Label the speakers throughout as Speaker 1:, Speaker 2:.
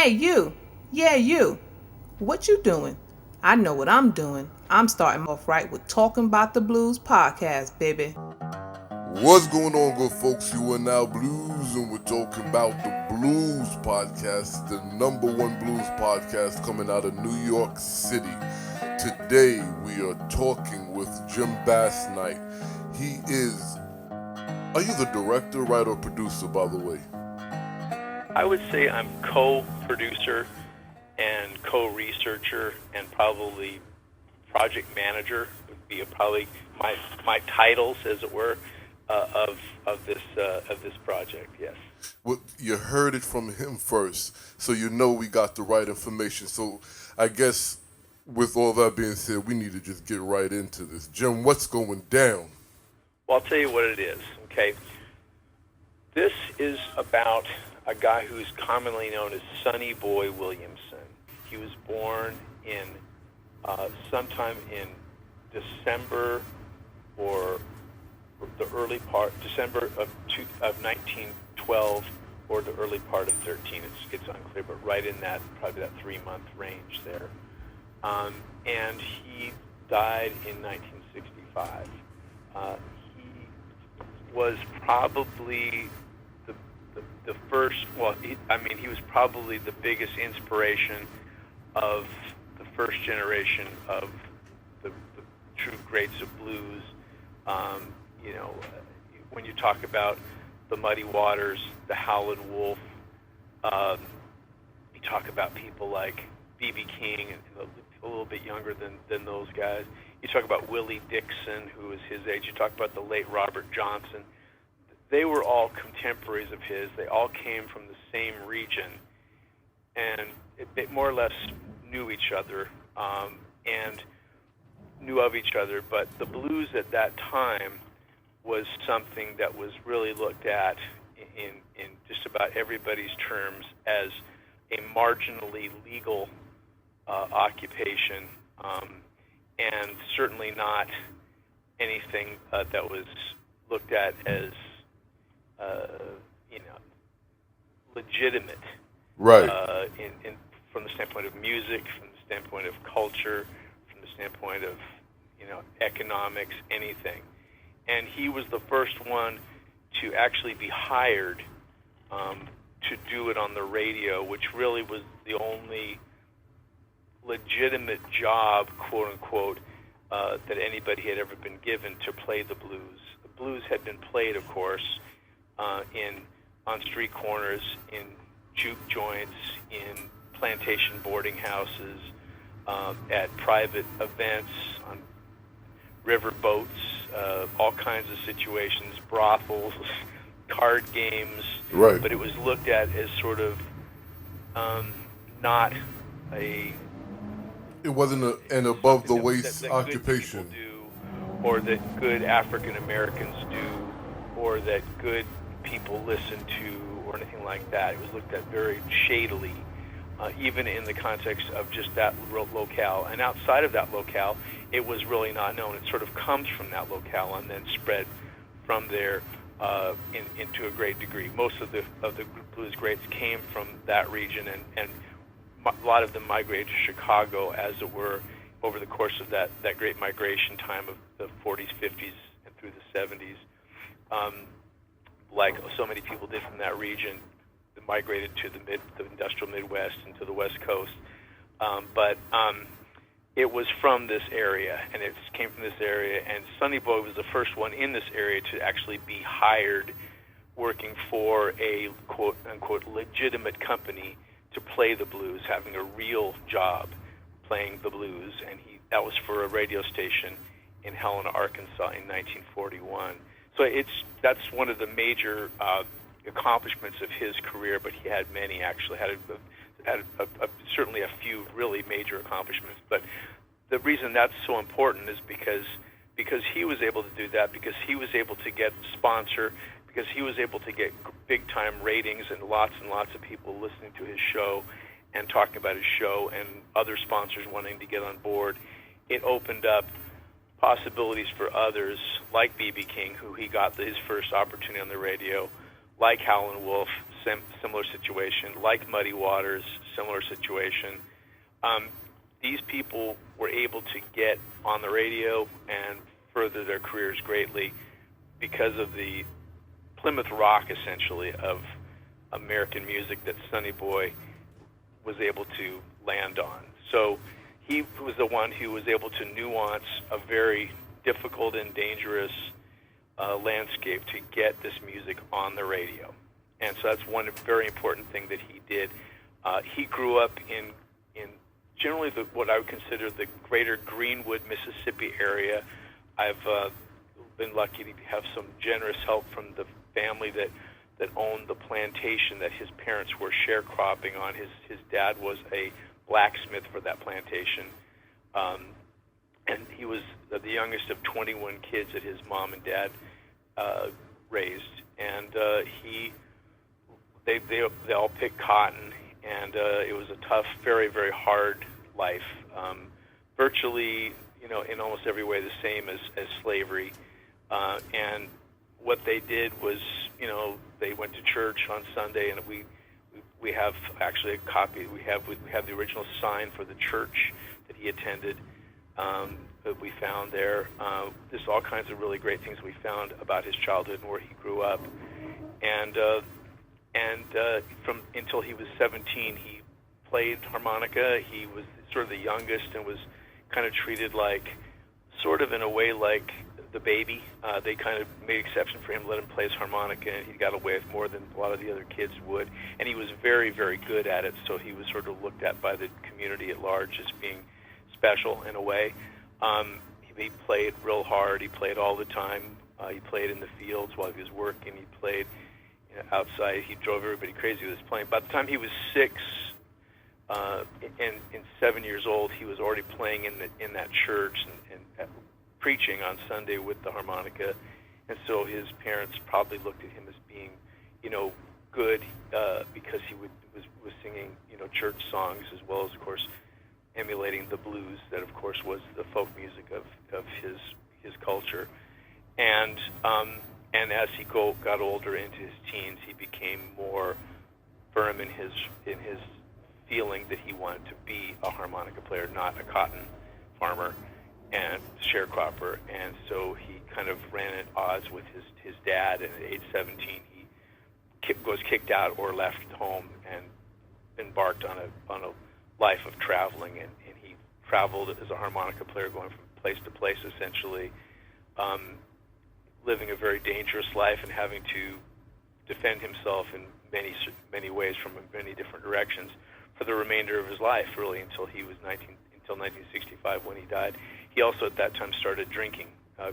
Speaker 1: Hey, you. Yeah, you. What you doing? I know what I'm doing. I'm starting off right with Talking About the Blues podcast, baby.
Speaker 2: What's going on, good folks? You are now Blues, and we're talking about the Blues podcast, the number one blues podcast coming out of New York City. Today, we are talking with Jim Basnight. He is, are you the director, writer, or producer, by the way?
Speaker 3: I would say I'm co-producer and co-researcher and probably project manager would be probably my titles, as it were, of this project. Yes.
Speaker 2: Well, you heard it from him first, so you know we got the right information. So I guess with all that being said, we need to just get right into this. Jim, what's going down?
Speaker 3: Well, I'll tell you what it is. Okay. This is about a guy who's commonly known as Sonny Boy Williamson. He was born in sometime in December or the early part, December of 1912 or the early part of 13. It's unclear, but right in that, probably that 3-month range there. And he died in 1965. He was probably the first, well, he was probably the biggest inspiration of the first generation of the true greats of blues. When you talk about the Muddy Waters, the Howlin' Wolf, you talk about people like B.B. King and a little bit younger than those guys. You talk about Willie Dixon, who was his age. You talk about the late Robert Johnson. They were all contemporaries of his. They all came from the same region, and they more or less knew each other and knew of each other. But the blues at that time was something that was really looked at in just about everybody's terms as a marginally legal occupation, and certainly not anything that was looked at as legitimate,
Speaker 2: Right.
Speaker 3: From the standpoint of music, from the standpoint of culture, from the standpoint of economics, anything. And he was the first one to actually be hired to do it on the radio, which really was the only legitimate job, quote unquote, that anybody had ever been given to play the blues. The blues had been played, of course, on street corners, in juke joints, in plantation boarding houses, at private events, on river boats, all kinds of situations, brothels, card games.
Speaker 2: Right.
Speaker 3: But it was looked at as sort of not a...
Speaker 2: It wasn't an above the waist
Speaker 3: that
Speaker 2: occupation.
Speaker 3: Good people do, or that good African Americans do, or that good people listen to, or anything like that. It was looked at very shadily, even in the context of just that locale. And outside of that locale, it was really not known. It sort of comes from that locale and then spread from there into a great degree. Most of the blues greats came from that region, and a lot of them migrated to Chicago, as it were, over the course of that great migration time of the 40s, 50s, and through the 70s. Like so many people did from that region, that migrated to the industrial Midwest and to the West Coast. But it was from this area, and it came from this area, and Sonny Boy was the first one in this area to actually be hired working for a quote-unquote legitimate company to play the blues, having a real job playing the blues, and that was for a radio station in Helena, Arkansas in 1941. So that's one of the major accomplishments of his career, but he had many, actually. Had certainly a few really major accomplishments. But the reason that's so important is because he was able to do that, because he was able to get sponsor, because he was able to get big-time ratings and lots of people listening to his show and talking about his show, and other sponsors wanting to get on board. It opened up possibilities for others, like B.B. King, who he got his first opportunity on the radio, like Howlin' Wolf, similar situation. Like Muddy Waters, similar situation. These people were able to get on the radio and further their careers greatly because of the Plymouth Rock, essentially, of American music that Sonny Boy was able to land on. So he was the one who was able to nuance a very difficult and dangerous landscape to get this music on the radio. And so that's one very important thing that he did. He grew up in generally what I would consider the greater Greenwood, Mississippi area. I've been lucky to have some generous help from the family that owned the plantation that his parents were sharecropping on. His dad was a blacksmith for that plantation, and he was the youngest of 21 kids that his mom and dad raised. And they all picked cotton, and it was a tough, very, very hard life. Virtually, in almost every way the same as slavery. And what they did was, they went to church on Sunday, and we have actually a copy. We have the original sign for the church that he attended that we found there. There's all kinds of really great things we found about his childhood and where he grew up. And from until he was 17, he played harmonica. He was sort of the youngest and was kind of treated like, sort of in a way like the baby. They kind of made exception for him, let him play his harmonica, and he got away with more than a lot of the other kids would. And he was very, very good at it, so he was sort of looked at by the community at large as being special in a way. He played real hard. He played all the time. He played in the fields while he was working. He played outside. He drove everybody crazy with his playing. By the time he was 6 and 7 years old, he was already playing in that church and preaching on Sunday with the harmonica. And so his parents probably looked at him as being, good because he was singing, church songs, as well as, of course, emulating the blues that, of course, was the folk music of his culture. And as he got older into his teens, he became more firm in his feeling that he wanted to be a harmonica player, not a cotton farmer and sharecropper. And so he kind of ran at odds with his dad, and at age 17 he was kicked out or left home and embarked on a life of traveling, and he traveled as a harmonica player, going from place to place, essentially, living a very dangerous life and having to defend himself in many ways from many different directions for the remainder of his life, really, until 1965 when he died. He also at that time started drinking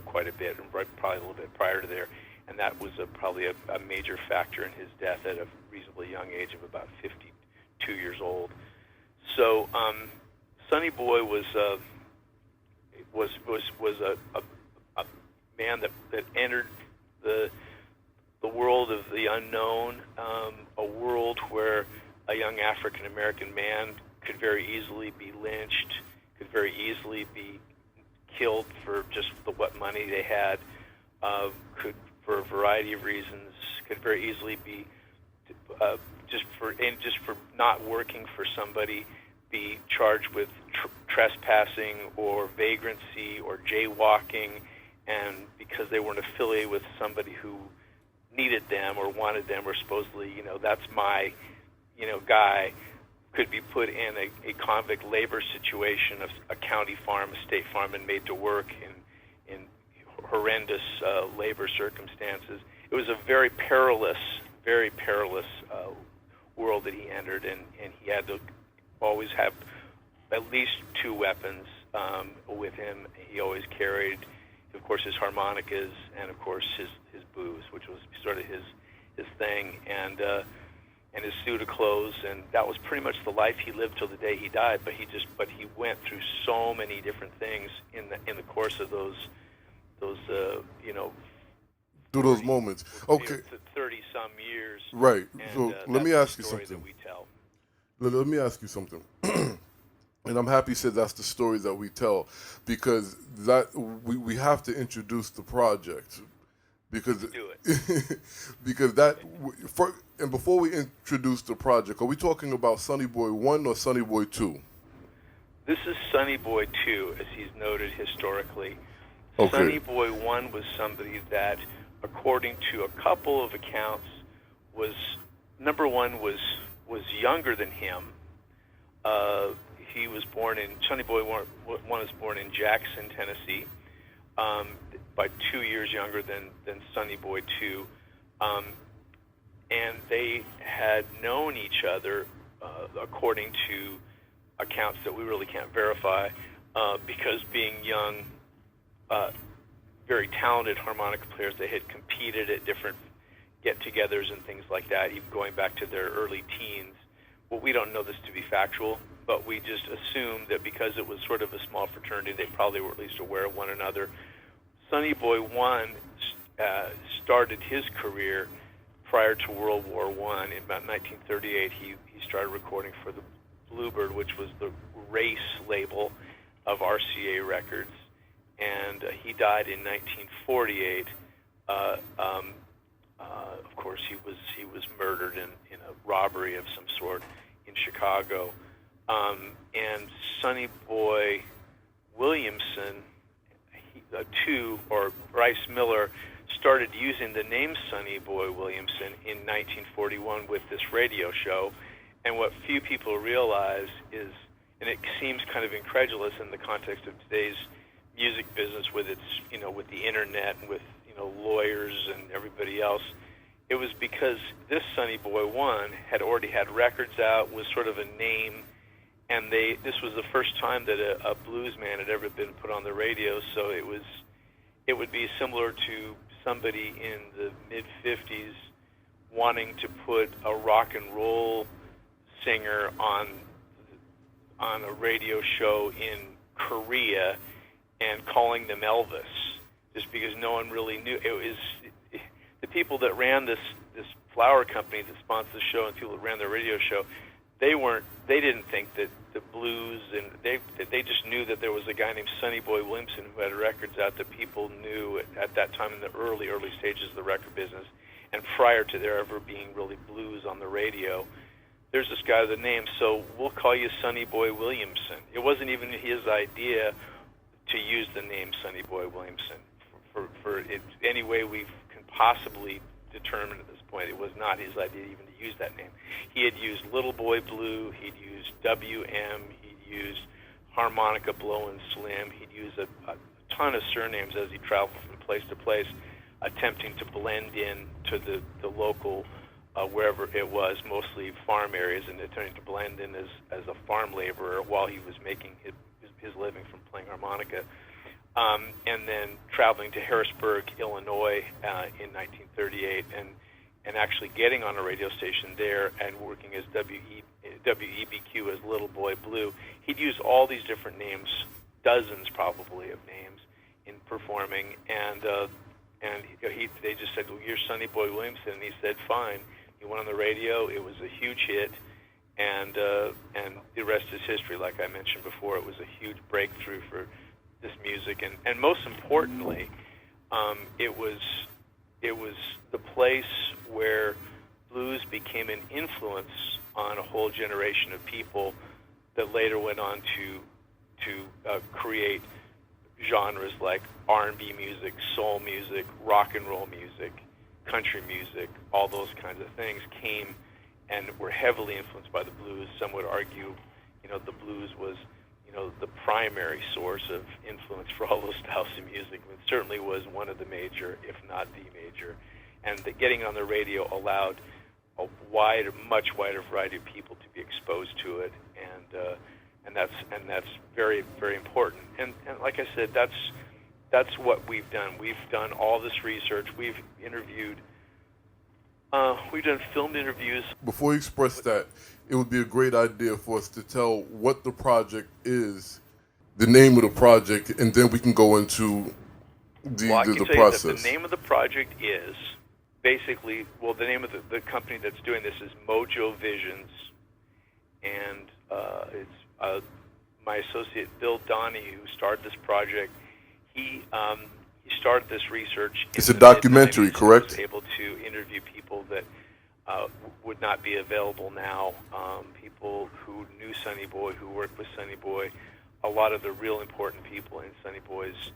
Speaker 3: quite a bit, and probably a little bit prior to there, and that was probably a major factor in his death at a reasonably young age of about 52 years old. So Sonny Boy was a man that entered the world of the unknown, a world where a young African American man could very easily be lynched, could very easily be killed for just what money they had, could, for a variety of reasons, could very easily be just for not working for somebody, be charged with trespassing or vagrancy or jaywalking, and because they weren't affiliated with somebody who needed them or wanted them, or supposedly, that's my, guy, could be put in a convict labor situation of a county farm, a state farm, and made to work in horrendous labor circumstances. It was a very perilous world that he entered, and he had to always have at least 2 weapons with him. He always carried, of course, his harmonicas and, of course, his booze, which was sort of his thing, and his suit of clothes, and that was pretty much the life he lived till the day he died. But he went through so many different things in the course of those
Speaker 2: through those moments. Okay.
Speaker 3: 30-some years.
Speaker 2: Right.
Speaker 3: And,
Speaker 2: so let me ask you something.
Speaker 3: That we tell.
Speaker 2: Let me ask you something. And I'm happy you said that's the story that we tell, because that we have to introduce the project. because
Speaker 3: Do it.
Speaker 2: because and before we introduce the project, are we talking about Sonny Boy 1 or Sonny Boy 2?
Speaker 3: This is Sonny Boy 2, as he's noted historically.
Speaker 2: Okay.
Speaker 3: Sonny Boy 1 was somebody that, according to a couple of accounts, was number one was younger than him. He was born in Sonny Boy 1 was born in Jackson, Tennessee, by 2 years younger than Sonny Boy 2, and they had known each other, according to accounts that we really can't verify, because being young, very talented harmonica players, they had competed at different get-togethers and things like that, even going back to their early teens. Well, we don't know this to be factual, but we just assume that because it was sort of a small fraternity, they probably were at least aware of one another. Sonny Boy 1 started his career prior to World War I. In about 1938, he started recording for the Bluebird, which was the race label of RCA Records, and he died in 1948. Of course, he was murdered in a robbery of some sort in Chicago. And Sonny Boy Williamson II, or Bryce Miller, started using the name Sonny Boy Williamson in 1941 with this radio show. And what few people realize is, and it seems kind of incredulous in the context of today's music business with its, with the internet and with, lawyers and everybody else, it was because this Sonny Boy 1 had already had records out, was sort of a name, and this was the first time that a blues man had ever been put on the radio, so it would be similar to somebody in the mid-50s wanting to put a rock and roll singer on a radio show in Korea and calling them Elvis, just because no one really knew. It was the people that ran this flower company that sponsored the show and people that ran the radio show. They didn't think that the blues, and they just knew that there was a guy named Sonny Boy Williamson who had records out that people knew at that time in the early stages of the record business, and prior to there ever being really blues on the radio. There's this guy with a name, so we'll call you Sonny Boy Williamson. It wasn't even his idea to use the name Sonny Boy Williamson. For it, any way we can possibly determine at this point, it was not his idea even to use that name. He had used Little Boy Blue, he'd used WM, he'd used Harmonica Blowin' Slim, he'd used a ton of surnames as he traveled from place to place, attempting to blend in to the local, wherever it was, mostly farm areas, and attempting to blend in as a farm laborer while he was making his living from playing harmonica. And then traveling to Harrisburg, Illinois, in 1938, and actually getting on a radio station there and working as WEBQ as Little Boy Blue. He'd use all these different names, dozens probably of names, in performing, and they just said, "Well, you're Sonny Boy Williamson," and he said, "Fine." He went on the radio. It was a huge hit, and the rest is history. Like I mentioned before, it was a huge breakthrough for this music, and most importantly, it was the place where blues became an influence on a whole generation of people that later went on to create genres like R&B music, soul music, rock and roll music, country music. All those kinds of things came and were heavily influenced by the blues. Some would argue, the blues was the primary source of influence for all those styles of music. It certainly was one of the major, if not the major. And getting on the radio allowed a much wider variety of people to be exposed to it, and that's very, very important. And like I said, that's what we've done. We've done all this research. We've interviewed. We've done filmed interviews.
Speaker 2: Before you express that, it would be a great idea for us to tell what the project is, the name of the project, and then we can go into the process.
Speaker 3: That the name of the project is basically, the name of the company that's doing this is Mojo Visions, and it's my associate Bill Donahue, who started this project. He started this research.
Speaker 2: It's a documentary, correct?
Speaker 3: I was able to interview people that would not be available now. People who knew Sonny Boy, who worked with Sonny Boy, a lot of the real important people in Sonny Boy's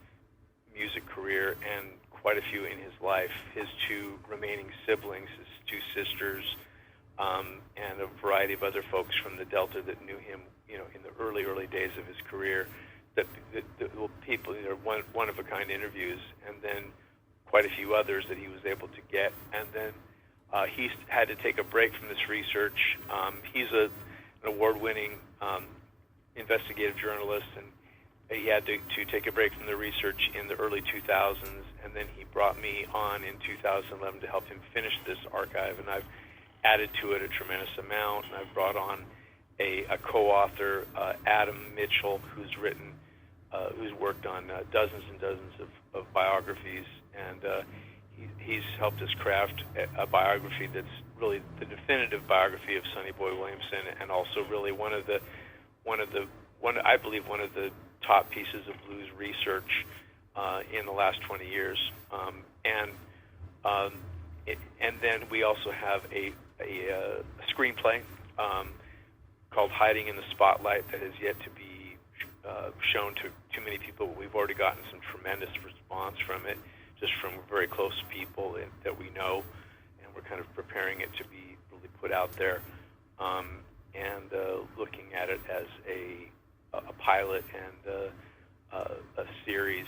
Speaker 3: music career, and quite a few in his life. His two remaining siblings, his two sisters, and a variety of other folks from the Delta that knew him, in the early days of his career. That the people, one-of-a-kind interviews, and then quite a few others that he was able to get. And then he had to take a break from this research. He's an award-winning investigative journalist, and he had to take a break from the research in the early 2000s, and then he brought me on in 2011 to help him finish this archive, and I've added to it a tremendous amount, and I've brought on a co-author, Adam Mitchell, who's worked on dozens and dozens of biographies, and he's helped us craft a biography that's really the definitive biography of Sonny Boy Williamson, and also really one of the top pieces of blues research in the last 20 years. And then we also have a screenplay called Hiding in the Spotlight that has yet to be shown to too many people. We've already gotten some tremendous response from it, just from very close people that we know, and we're kind of preparing it to be really put out there, and looking at it as a pilot and a series,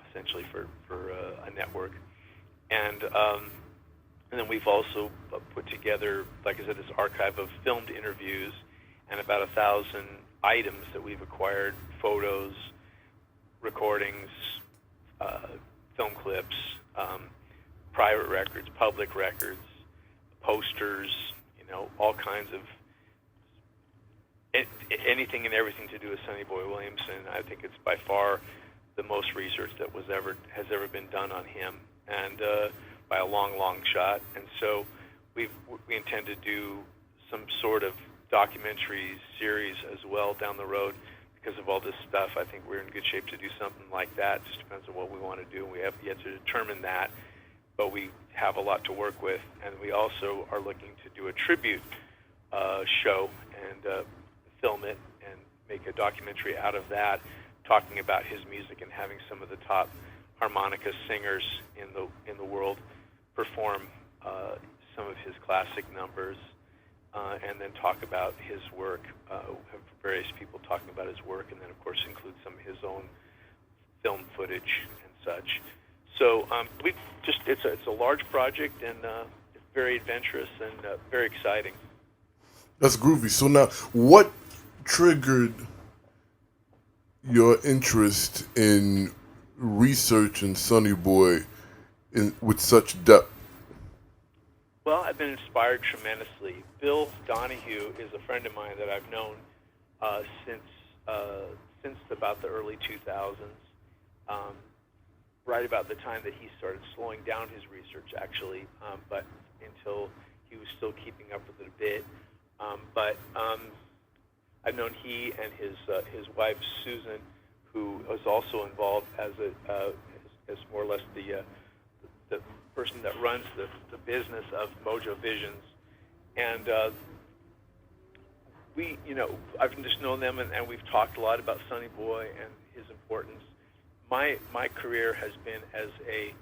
Speaker 3: essentially for a network. And then we've also put together, like I said, this archive of filmed interviews and about 1,000 items that we've acquired: photos, recordings, film clips, private records, public records, posters, all kinds of anything and everything to do with Sonny Boy Williamson. I think it's by far the most research that has ever been done on him, and by a long, long shot. And so we intend to do some sort of documentary series as well down the road. Because of all this stuff, I think we're in good shape to do something like that. Just depends on what we want to do. We have yet to determine that, but we have a lot to work with. And we also are looking to do a tribute show and film it and make a documentary out of that, talking about his music and having some of the top harmonica singers in the world perform some of his classic numbers. And then talk about his work, have various people talking about his work, and then, of course, include some of his own film footage and such. So it's a large project, and it's very adventurous and very exciting.
Speaker 2: That's groovy. So now, what triggered your interest in researching Sonny Boy with such depth?
Speaker 3: Well, I've been inspired tremendously. Bill Donahue is a friend of mine that I've known since about the early 2000s, right about the time that he started slowing down his research, actually, but until he was still keeping up with it a bit. But I've known he and his wife Susan, who was also involved as more or less the person that runs the business of Mojo Visions, and I've just known them, and we've talked a lot about Sonny Boy and his importance. My career has been as a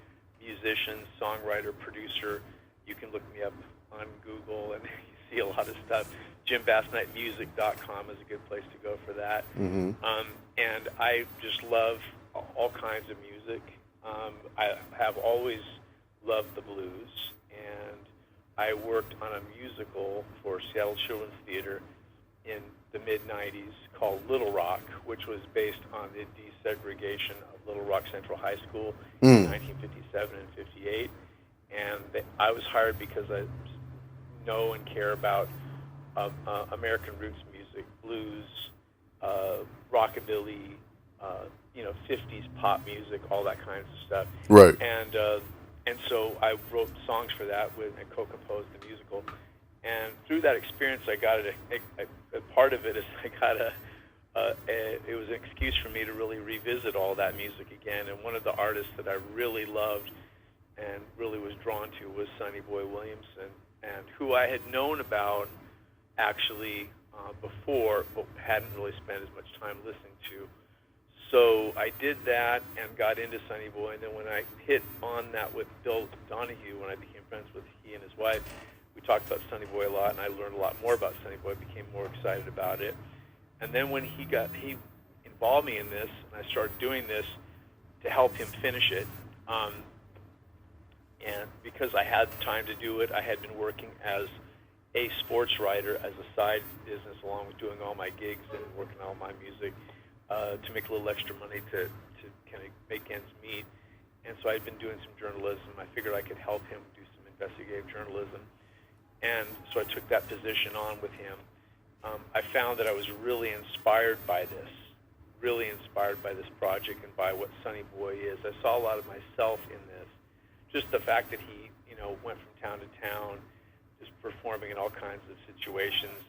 Speaker 3: musician, songwriter, producer. You can look me up on Google and you see a lot of stuff. JimBasnightMusic.com is a good place to go for that.
Speaker 2: Mm-hmm.
Speaker 3: And I just love all kinds of music. I have always loved the blues, and I worked on a musical for Seattle Children's Theater in the mid-'90s called Little Rock, which was based on the desegregation of Little Rock Central High School in 1957 and 58. And I was hired because I know and care about American roots music, blues, rockabilly, 50s pop music, all that kinds of stuff.
Speaker 2: Right.
Speaker 3: And so I wrote songs for that and co-composed the musical. And through that experience, I got a part of it is I got it was an excuse for me to really revisit all that music again. And one of the artists that I really loved and really was drawn to was Sonny Boy Williamson, and who I had known about actually before, but hadn't really spent as much time listening to. So I did that and got into Sonny Boy, and then when I hit on that with Bill Donahue, when I became friends with he and his wife, we talked about Sonny Boy a lot, and I learned a lot more about Sonny Boy, became more excited about it. And then when he involved me in this, and I started doing this to help him finish it, and because I had time to do it, I had been working as a sports writer as a side business along with doing all my gigs and working on all my music to make a little extra money to kind of make ends meet. And so I'd been doing some journalism. I figured I could help him do some investigative journalism. And so I took that position on with him. I found that I was really inspired by this project and by what Sonny Boy is. I saw a lot of myself in this. Just the fact that he, went from town to town, just performing in all kinds of situations,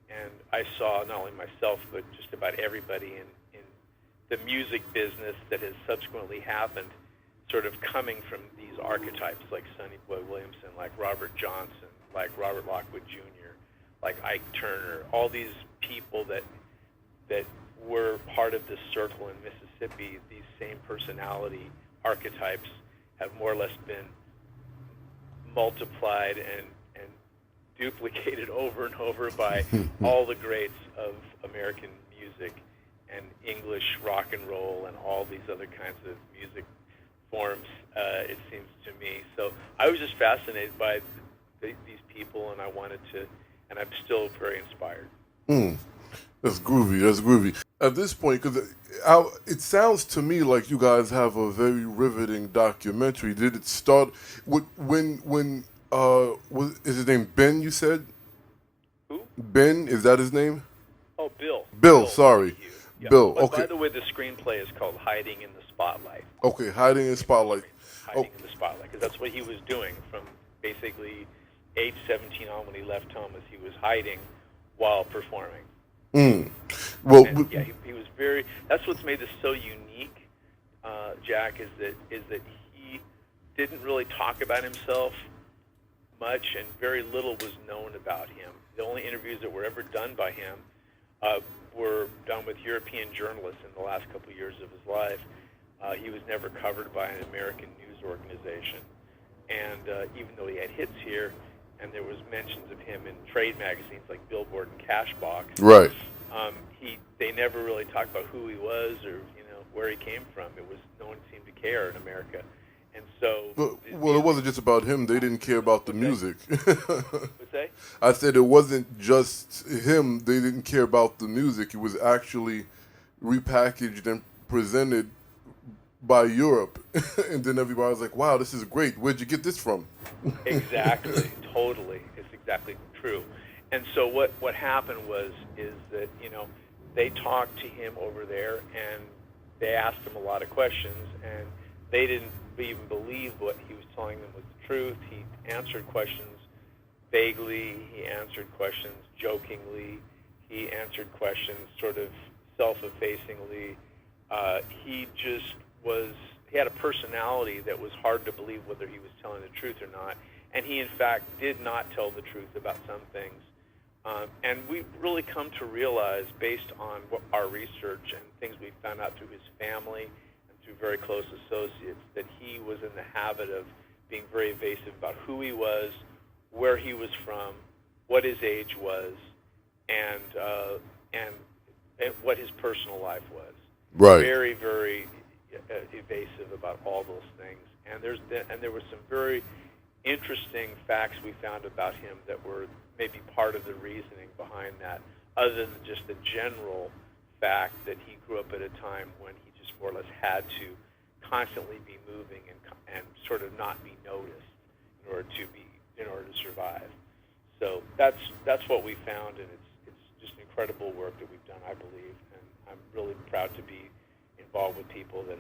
Speaker 3: and I saw not only myself but just about everybody in the music business that has subsequently happened, sort of coming from these archetypes like Sonny Boy Williamson, like Robert Johnson, like Robert Lockwood Jr., like Ike Turner, all these people that were part of this circle in Mississippi. These same personality archetypes have more or less been multiplied and duplicated over and over by all the greats of American music and English rock and roll and all these other kinds of music forms, it seems to me. So I was just fascinated by these people, and I wanted to, and I'm still very inspired.
Speaker 2: That's groovy. At this point, because it sounds to me like you guys have a very riveting documentary. Did it start when is his name Ben, you said?
Speaker 3: Who?
Speaker 2: Ben, is that his name?
Speaker 3: Oh, Bill.
Speaker 2: Bill, sorry.
Speaker 3: Yeah.
Speaker 2: Bill,
Speaker 3: But
Speaker 2: okay.
Speaker 3: by the way, the screenplay is called Hiding in the Spotlight.
Speaker 2: Okay, Hiding in the Spotlight.
Speaker 3: Hiding in the Spotlight, because that's what he was doing from basically age 17 on when he left home, as he was hiding while performing.
Speaker 2: Well,
Speaker 3: And, yeah, he was very. That's what's made this so unique, Jack, is that he didn't really talk about himself much, and very little was known about him. The only interviews that were ever done by him were done with European journalists in the last couple of years of his life. He was never covered by an American news organization, and even though he had hits here, and there was mentions of him in trade magazines like Billboard and Cashbox.
Speaker 2: right.
Speaker 3: They never really talked about who he was or where he came from. It was no one seemed to care in America, and so.
Speaker 2: Well, it wasn't just about him. They didn't care about the music.
Speaker 3: What's that?
Speaker 2: I said it wasn't just him. They didn't care about the music. It was actually repackaged and presented by Europe, and then everybody was like, "Wow, this is great. Where'd you get this from?"
Speaker 3: Exactly, totally. It's exactly true. And so what happened is that they talked to him over there, and they asked him a lot of questions, and they didn't even believe what he was telling them was the truth. He answered questions vaguely. He answered questions jokingly. He answered questions sort of self-effacingly. He just he had a personality that was hard to believe whether he was telling the truth or not. And he, in fact, did not tell the truth about some things. And we've really come to realize, based on our research and things we found out through his family and through very close associates, that he was in the habit of being very evasive about who he was, where he was from, what his age was, and what his personal life was.
Speaker 2: Right.
Speaker 3: Very, very evasive about all those things. And there were some very interesting facts we found about him that were maybe part of the reasoning behind that, other than just the general fact that he grew up at a time when he just more or less had to constantly be moving and sort of not be noticed in order to survive. So that's what we found, and it's just incredible work that we've done, I believe, and I'm really proud to be involved with people that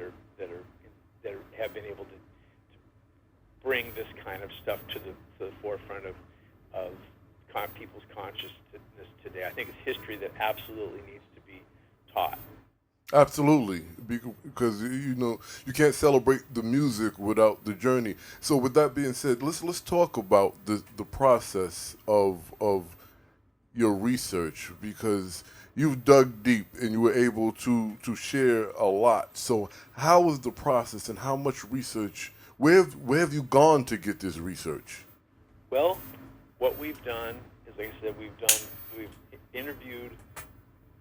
Speaker 3: have been able to bring this kind of stuff to the forefront of people's consciousness today. I think it's history that absolutely needs to be taught.
Speaker 2: Absolutely, because you can't celebrate the music without the journey. So with that being said, let's talk about the process of your research, because you've dug deep and you were able to share a lot. So how was the process, and how much research? Where have you gone to get this research?
Speaker 3: Well, what we've done is, like I said, we've interviewed.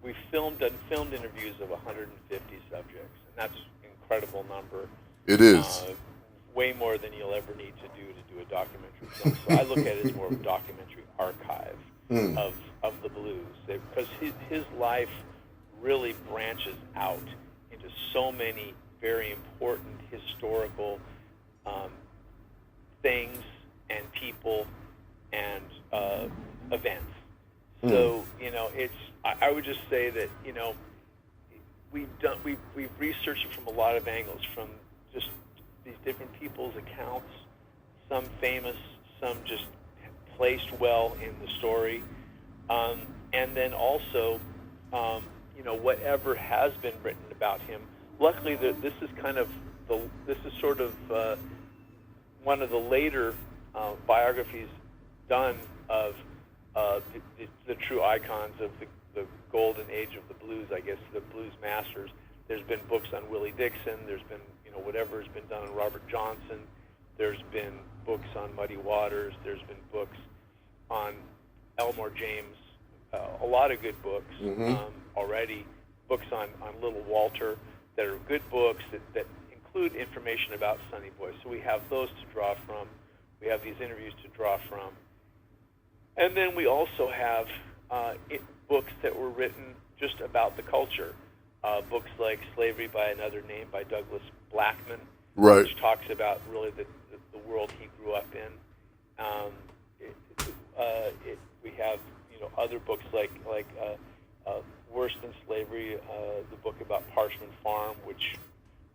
Speaker 3: We've filmed interviews of 150 subjects, and that's an incredible number.
Speaker 2: It is.
Speaker 3: Way more than you'll ever need to do a documentary film. So I look at it as more of a documentary archive of the blues, because his life really branches out into so many very important historical things and people and events. So I would just say that we've researched it from a lot of angles, from just these different people's accounts, some famous, some just placed well in the story, and then also whatever has been written about him. Luckily, this is sort of one of the later biographies done of the true icons of the golden age of the blues, I guess, the blues masters. There's been books on Willie Dixon. There's been, whatever has been done on Robert Johnson. There's been books on Muddy Waters. There's been books on Elmore James. A lot of good books already. Books on Little Walter that are good books that include information about Sonny Boy. So we have those to draw from. We have these interviews to draw from. And then we also have books that were written just about the culture. Books like Slavery by Another Name by Douglas Blackman,
Speaker 2: right,
Speaker 3: which talks about really the world he grew up in. We have other books like Worse Than Slavery, the book about Parchman Farm, which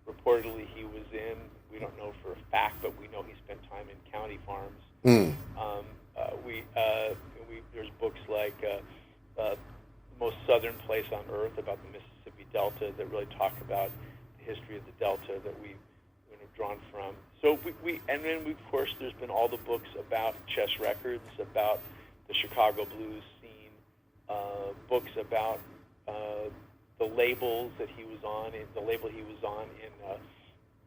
Speaker 3: reportedly he was in. We don't know for a fact, but we know he spent time in county farms. There's books like The Most Southern Place on Earth about the Mississippi Delta that really talk about the history of the Delta that we've drawn from. So and then of course there's been all the books about Chess Records, about the Chicago blues scene, books about the labels that he was on, the label he was on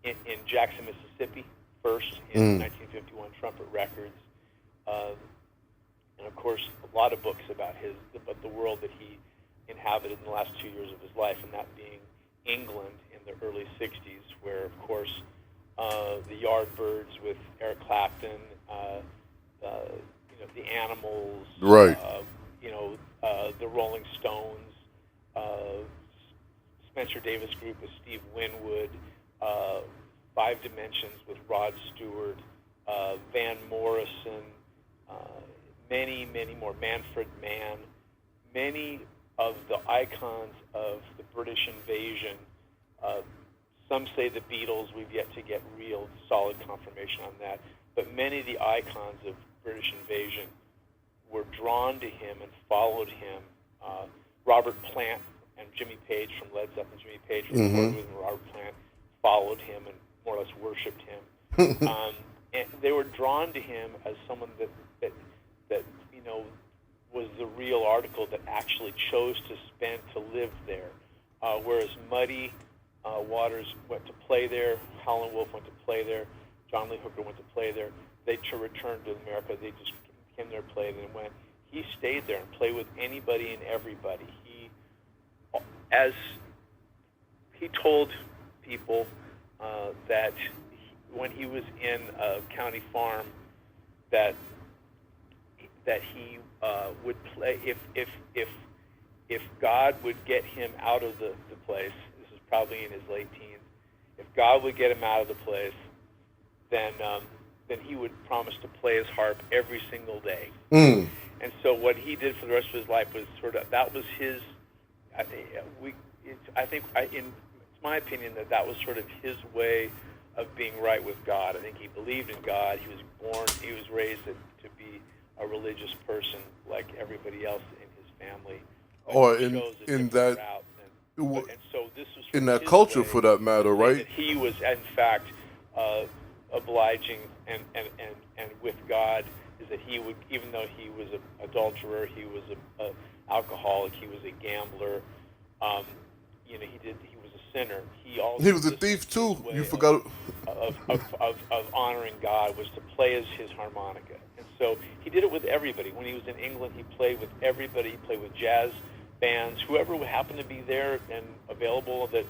Speaker 3: in Jackson, Mississippi, first in 1951, Trumpet Records. And of course, a lot of books about the world that he inhabited in the last 2 years of his life, and that being England in the early 60s, where, of course, the Yardbirds with Eric Clapton, the Animals,
Speaker 2: right,
Speaker 3: the Rolling Stones, Spencer Davis Group with Steve Winwood, Five Dimensions with Rod Stewart, Van Morrison, many, many more, Manfred Mann, many of the icons of the British invasion. Some say the Beatles. We've yet to get real solid confirmation on that. But many of the icons of British invasion were drawn to him and followed him. Robert Plant and Jimmy Page from Led Zeppelin, Jimmy Page recorded with him, Robert Plant followed him and more or less worshipped him. And they were drawn to him as someone that was the real article that actually chose to live there. Whereas Muddy Waters went to play there, Howlin' Wolf went to play there, John Lee Hooker went to play there. They returned to America. They just came there, played, and went. He stayed there and played with anybody and everybody. He told people that when he was in a county farm, that he would play if God would get him out of the place. This is probably in his late teens. If God would get him out of the place, then he would promise to play his harp every single day. And so what he did for the rest of his life was that was his. It's my opinion that was sort of his way of being right with God. I think he believed in God. He was raised to be a religious person like everybody else in his family.
Speaker 2: Or in that
Speaker 3: And so this was
Speaker 2: in
Speaker 3: from
Speaker 2: that
Speaker 3: his
Speaker 2: culture,
Speaker 3: way
Speaker 2: for that matter,
Speaker 3: saying
Speaker 2: right?
Speaker 3: that he was, in fact, obliging and with God, is that he would, even though he was an adulterer, he was a alcoholic, he was a gambler, he was a sinner.
Speaker 2: He was a thief too. You forgot.
Speaker 3: Of honoring God was to play as his harmonica. And so he did it with everybody. When he was in England, he played with everybody. He played with jazz bands, whoever happened to be there and available that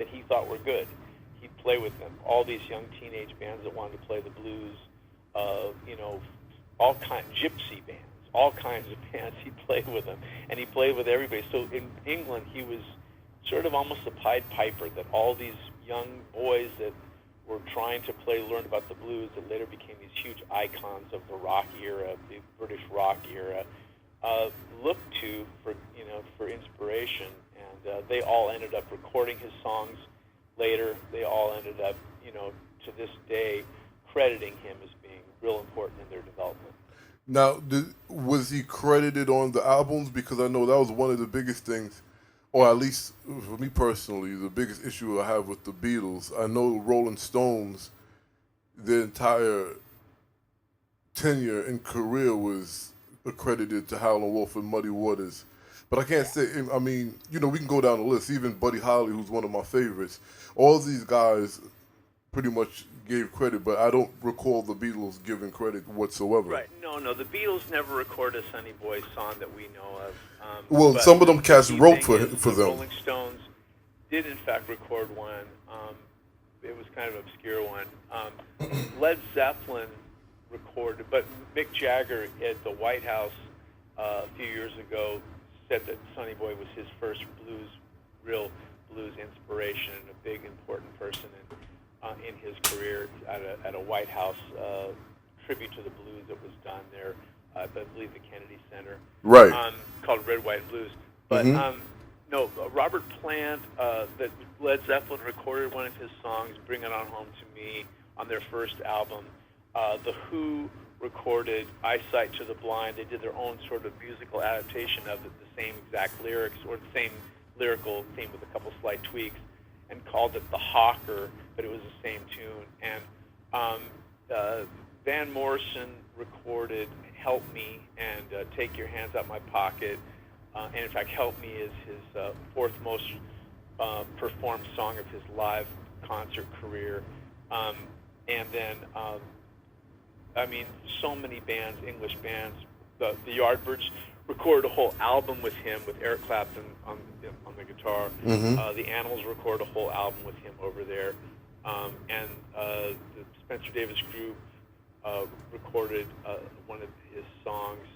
Speaker 3: he thought were good. He'd play with them. All these young teenage bands that wanted to play the blues, all gypsy bands, all kinds of bands. He played with them, and he played with everybody. So in England, he was sort of almost a Pied Piper, that all these young boys that were trying to learn about the blues, that later became these huge icons of the rock era, the British rock era, looked to for inspiration. And they all ended up recording his songs later. They all ended up, to this day, crediting him as being real important in their development.
Speaker 2: Now, was he credited on the albums? Because I know that was one of the biggest things, or at least for me personally, the biggest issue I have with the Beatles. I know Rolling Stones, their entire tenure and career was accredited to Howlin' Wolf and Muddy Waters. But I can't say, I mean, we can go down the list. Even Buddy Holly, who's one of my favorites. All these guys pretty much gave credit, but I don't recall the Beatles giving credit whatsoever.
Speaker 3: Right. No, the Beatles never recorded a Sonny Boy song that we know of.
Speaker 2: Well, some of them cats wrote for them.
Speaker 3: Rolling Stones did, in fact, record one. It was kind of an obscure one. Led Zeppelin recorded, but Mick Jagger at the White House a few years ago said that Sonny Boy was his first real blues inspiration, and a big, important person in his career at a White House tribute to the blues that was done there, I believe the Kennedy Center,
Speaker 2: right?
Speaker 3: Called Red, White, and Blues. But no, Robert Plant, that Led Zeppelin recorded one of his songs, "Bring It On Home to Me," on their first album. The Who recorded "Eyesight to the Blind." They did their own sort of musical adaptation of it, the same exact lyrics or the same lyrical theme with a couple slight tweaks, and called it "The Hawker," but it was the same tune. And Van Morrison recorded "Help Me" and "Take Your Hands Out My Pocket." And in fact, "Help Me" is his fourth most performed song of his live concert career. And then, so many bands, English bands. The Yardbirds recorded a whole album with him, with Eric Clapton on the guitar. The Animals recorded a whole album with him over there. And the Spencer Davis Group recorded one of his songs.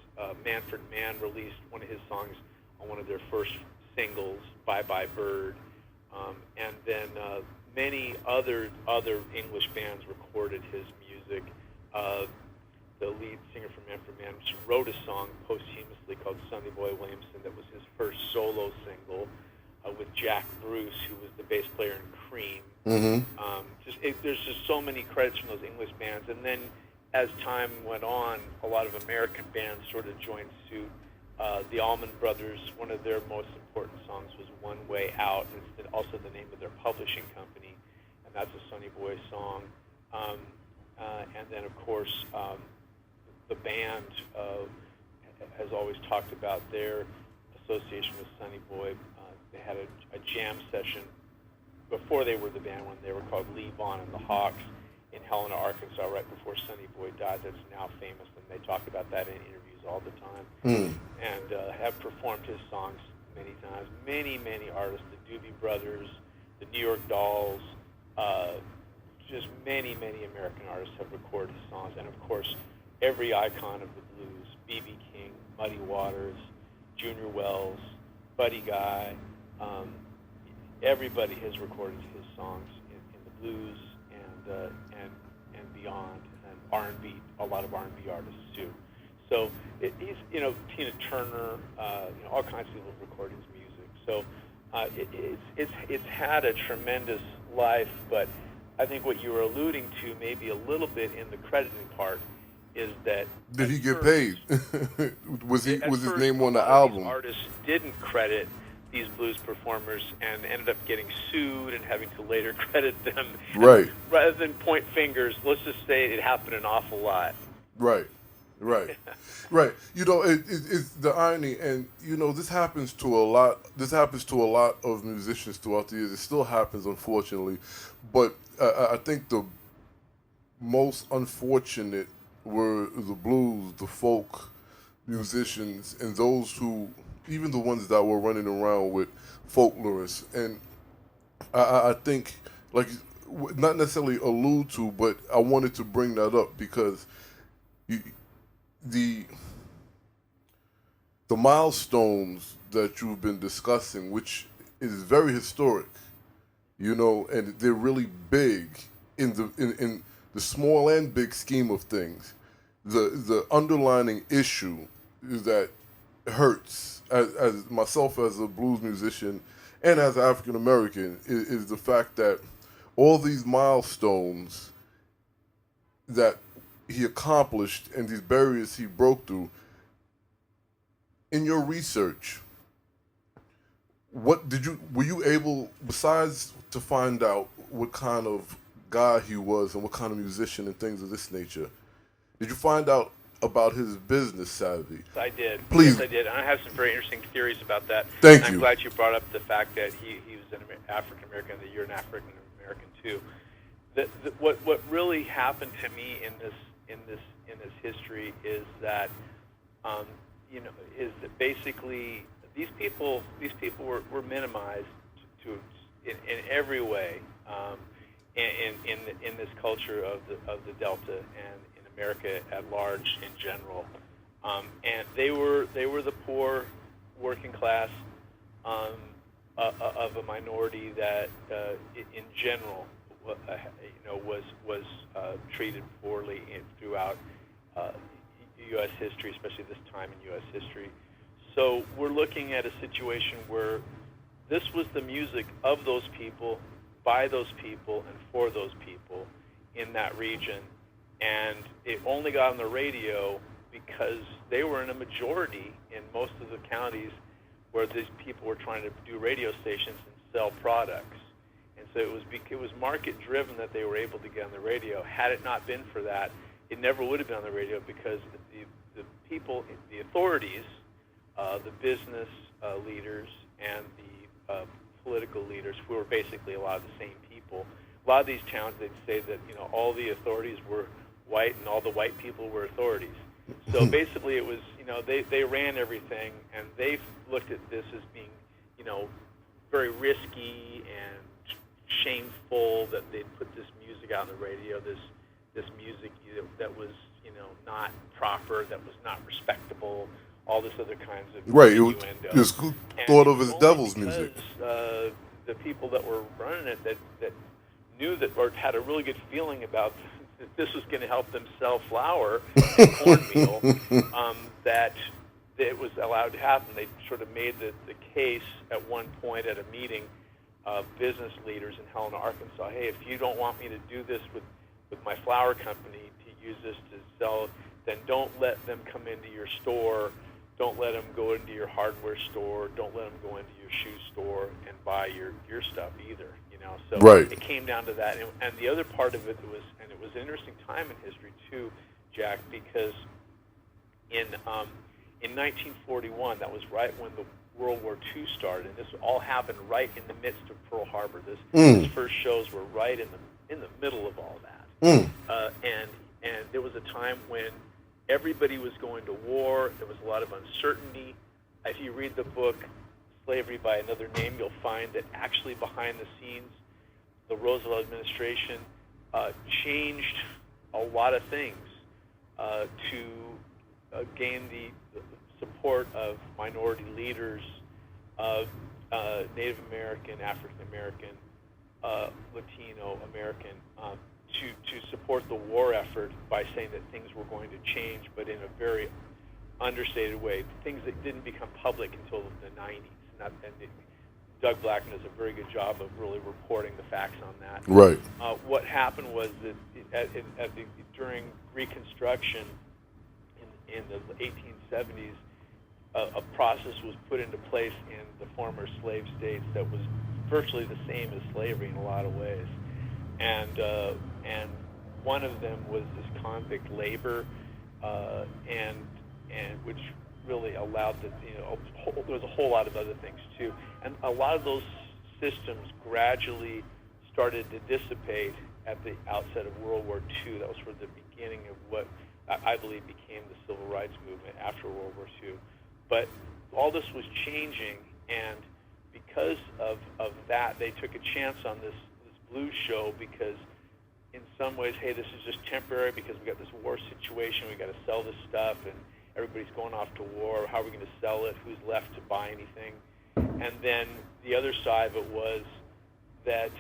Speaker 3: Manfred Mann released one of his songs on one of their first singles, "Bye Bye Bird." And then many other English bands recorded his music. The lead singer from Manfred Mann wrote a song posthumously called "Sonny Boy Williamson" that was his first solo single with Jack Bruce, who was the bass player in Cream. There's just so many credits from those English bands. And then as time went on, a lot of American bands sort of joined suit. The Allman Brothers, one of their most important songs was "One Way Out." It's also the name of their publishing company, and that's a Sonny Boy song. And then, of course, the band has always talked about their association with Sonny Boy. They had a jam session before they were the band, when they were called Lee Vaughn and the Hawks, in Helena, Arkansas, right before Sonny Boy died. That's now famous, and they talk about that in interviews all the time. And have performed his songs many times. Many, many artists, the Doobie Brothers, the New York Dolls, just many, many American artists have recorded his songs. And, of course, every icon of the blues, B.B. King, Muddy Waters, Junior Wells, Buddy Guy, everybody has recorded his songs in the blues and beyond, and R&B, a lot of R&B artists too. So he's, Tina Turner, all kinds of people have recorded his music. So it's had a tremendous life, but I think what you were alluding to, maybe a little bit in the crediting part, is that
Speaker 2: did he get paid? was his name on the album?
Speaker 3: Artists didn't credit these blues performers and ended up getting sued and having to later credit them.
Speaker 2: Right.
Speaker 3: And rather than point fingers, let's just say it happened an awful lot.
Speaker 2: Right. Right. It's the irony, and this happens to a lot. This happens to a lot of musicians throughout the years. It still happens, unfortunately, but I think the most unfortunate were the blues, the folk musicians, and those who, even the ones that were running around with folklorists. And I think, like, not necessarily allude to, but I wanted to bring that up because the milestones that you've been discussing, which is very historic, and they're really big in the small and big scheme of things. The underlining issue that hurts as myself as a blues musician and as an African American is the fact that all these milestones that he accomplished and these barriers he broke through. In your research, were you able, besides to find out what kind of guy he was and what kind of musician and things of this nature, did you find out about his business savvy?
Speaker 3: I did.
Speaker 2: Please.
Speaker 3: Yes, I did. And I have some very interesting theories about that.
Speaker 2: Thank
Speaker 3: and
Speaker 2: you.
Speaker 3: I'm glad you brought up the fact that he was an African American, that you're an African American too. What really happened to me in this history is that is that basically these people were minimized in every way in this culture of the Delta and in America at large in general, and they were the poor working class of a minority that in general was treated poorly throughout U.S. history, especially this time in U.S. history. So we're looking at a situation where this was the music of those people, by those people, and for those people in that region. And it only got on the radio because they were in a majority in most of the counties where these people were trying to do radio stations and sell products. And so it was market-driven that they were able to get on the radio. Had it not been for that, it never would have been on the radio because the people, the authorities, the business leaders, and the political leaders, who were basically a lot of the same people. A lot of these towns, they'd say that all the authorities were white and all the white people were authorities. So basically, it was they ran everything, and they looked at this as being very risky and shameful that they'd put this music out on the radio, this music that was not proper, that was not respectable, all this other kinds of
Speaker 2: right.
Speaker 3: innuendo.
Speaker 2: It was thought of as devil's music.
Speaker 3: The people that were running it that knew that, or had a really good feeling about that this was going to help them sell flour and cornmeal, that it was allowed to happen. They sort of made the case at one point at a meeting of business leaders in Helena, Arkansas. Hey, if you don't want me to do this with my flour company, to use this to sell, then don't let them come into your store. Don't let them go into your hardware store. Don't let them go into your shoe store and buy your stuff either. So
Speaker 2: right.
Speaker 3: It came down to that. And the other part of it was, and it was an interesting time in history too, Jack, because in 1941, that was right when the World War II started, and this all happened right in the midst of Pearl Harbor. His first shows were right in the middle of all that, and there was a time when everybody was going to war. There was a lot of uncertainty. If you read the book Slavery by Another Name, you'll find that actually behind the scenes, the Roosevelt administration changed a lot of things to gain the support of minority leaders, of Native American, African American, Latino American, to support the war effort by saying that things were going to change, but in a very understated way. Things that didn't become public until the 90s. Doug Blackman does a very good job of really reporting the facts on that.
Speaker 2: Right.
Speaker 3: What happened was that during Reconstruction in the 1870s, a process was put into place in the former slave states that was virtually the same as slavery in a lot of ways, and one of them was this convict labor, and which really allowed that, there was a whole lot of other things too, and a lot of those systems gradually started to dissipate at the outset of World War II. That was sort of the beginning of what I believe became the civil rights movement after World War II. But all this was changing, and because of that, they took a chance on this blues show, because in some ways, hey, this is just temporary because we got this war situation, we got to sell this stuff, and everybody's going off to war. How are we going to sell it? Who's left to buy anything? And then the other side of it was that,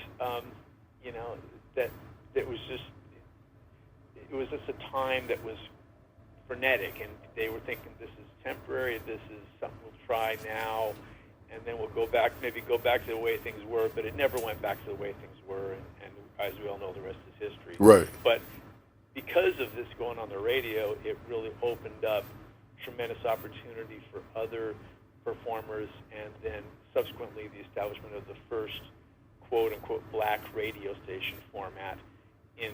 Speaker 3: that it was just a time that was frenetic, and they were thinking, this is temporary, this is something we'll try now, and then we'll go back to the way things were. But it never went back to the way things were, and as we all know, the rest is history.
Speaker 2: Right.
Speaker 3: But because of this going on the radio, it really opened up tremendous opportunity for other performers, and then subsequently the establishment of the first quote-unquote black radio station format in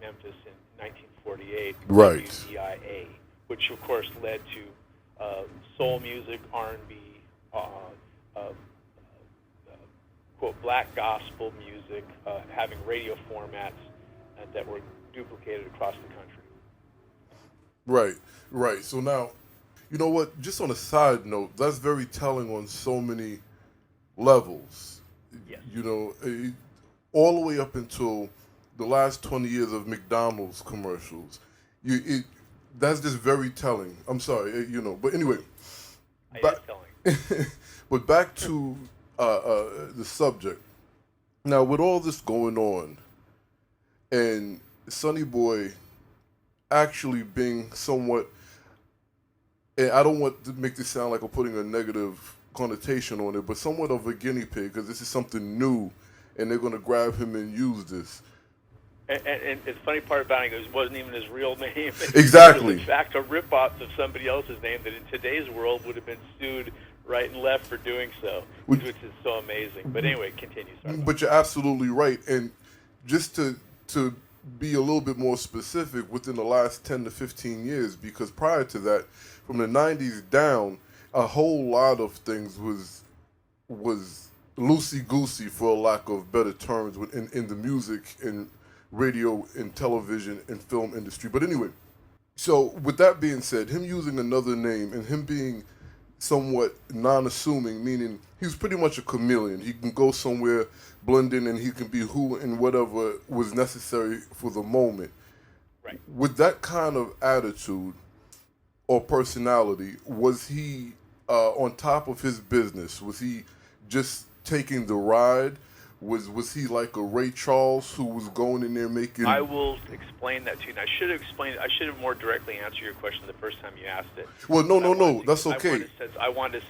Speaker 3: Memphis in 1948,
Speaker 2: right.
Speaker 3: WDIA, which of course led to soul music, R&B, quote black gospel music, having radio formats that were duplicated across the country.
Speaker 2: Right. So now, you know what? Just on a side note, that's very telling on so many levels.
Speaker 3: Yes.
Speaker 2: All the way up until the last 20 years of McDonald's commercials. That's just very telling. I'm sorry, But anyway.
Speaker 3: It is telling.
Speaker 2: But back to the subject. Now, with all this going on, and Sonny Boy actually being somewhat, and I don't want to make this sound like I'm putting a negative connotation on it, but somewhat of a guinea pig, because this is something new, and they're going to grab him and use this.
Speaker 3: And the funny part about it is it wasn't even his real name.
Speaker 2: Exactly.
Speaker 3: It was, in fact, a rip-off of somebody else's name that in today's world would have been sued right and left for doing so, which is so amazing. But anyway, continue. Sorry.
Speaker 2: But you're absolutely right. And just to be a little bit more specific, within the last 10 to 15 years, because prior to that, from the 90s down, a whole lot of things was loosey-goosey, for a lack of better terms, in the music and radio and television and film industry. But anyway, so with that being said, him using another name and him being somewhat non-assuming, meaning he's pretty much a chameleon. He can go somewhere, blend in, and he can be who and whatever was necessary for the moment.
Speaker 3: Right.
Speaker 2: With that kind of attitude or personality, was he on top of his business? Was he just taking the ride? Was he like a Ray Charles who was going in there making...
Speaker 3: I will explain that to you. And I should have more directly answered your question the first time you asked it.
Speaker 2: Well, no, that's okay.
Speaker 3: I wanted to